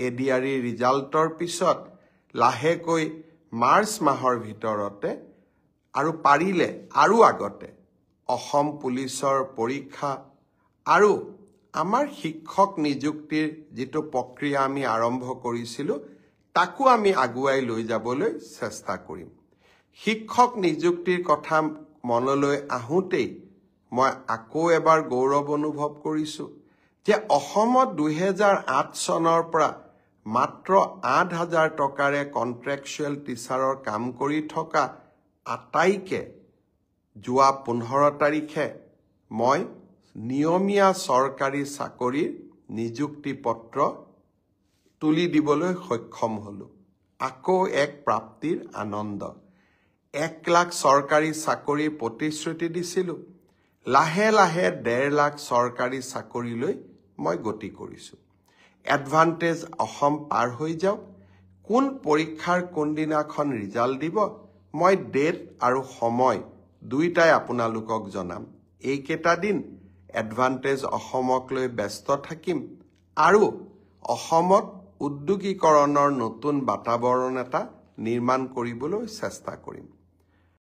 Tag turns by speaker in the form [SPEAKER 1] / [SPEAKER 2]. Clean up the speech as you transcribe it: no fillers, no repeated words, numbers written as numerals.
[SPEAKER 1] ADRE ৰিজাল্টৰ পিছত লাহেকৈ মাৰ্চ মাহৰ ভিতৰতে আৰু পাৰিলে আৰু আগতে অসম পুলিচৰ পৰীক্ষা আৰু আমাৰ শিক্ষক নিযুক্তিৰ যিটো প্ৰক্ৰিয়া আমি আৰম্ভ কৰিছিলোঁ তাকো আমি আগুৱাই লৈ যাবলৈ চেষ্টা কৰিম। শিক্ষক নিযুক্তিৰ কথা মনলৈ আহোঁতেই মই আকৌ এবাৰ গৌৰৱ অনুভৱ কৰিছোঁ যে অসমত 2008 চনৰ পৰা মাত্ৰ 8,000 টকাৰে কন্ট্ৰেকচুৱেল টিচাৰৰ কাম কৰি থকা আটাইকে যোৱা 15 তাৰিখে মই নিয়মীয়া চৰকাৰী চাকৰিৰ নিযুক্তি পত্ৰ তুলি দিবলৈ সক্ষম হলোঁ। আকৌ এক প্ৰাপ্তিৰ আনন্দ। 1 লাখ চৰকাৰী চাকৰিৰ প্ৰতিশ্ৰুতি দিছিলোঁ। লাহে লাহে 1.5 লাখ চৰকাৰী চাকৰিলৈ মই গতি কৰিছোঁ। এডভান্টেজ অসম পাৰ হৈ যাওক। কোন পৰীক্ষাৰ কোনদিনাখন ৰিজাল্ট দিব মই ডেট আৰু সময় দুইটাই আপোনালোকক জনাম। এইকেইটা দিন এডভান্টেজ অসমক লৈ ব্যস্ত থাকিম আৰু অসমত উদ্যোগীকৰণৰ নতুন বাতাবৰণ এটা নিৰ্মাণ কৰিবলৈ চেষ্টা কৰিম।